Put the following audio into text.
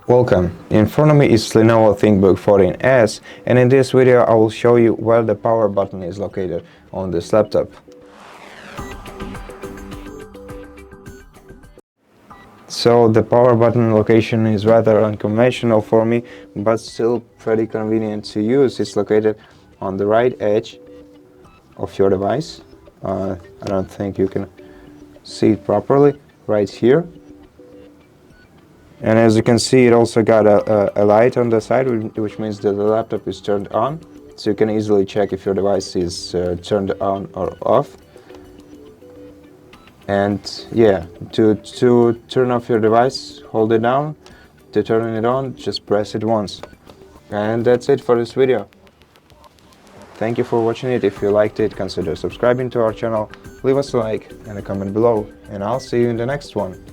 Welcome. In front of me is LENOVO ThinkBook 14s, and in this video I will show you where the power button is located on this laptop. So the power button location is rather unconventional for me, but still pretty convenient to use. It's located on the right edge of your device. I don't think you can see it properly, right here. And as you can see, it also got a light on the side, which means that the laptop is turned on, so you can easily check if your device is turned on or off. And yeah, to turn off your device, hold it down. To turn it on, just press it once. And that's it for this video. Thank you for watching it. If you liked it, consider subscribing to our channel, leave us a like and a comment below, and I'll see you in the next one.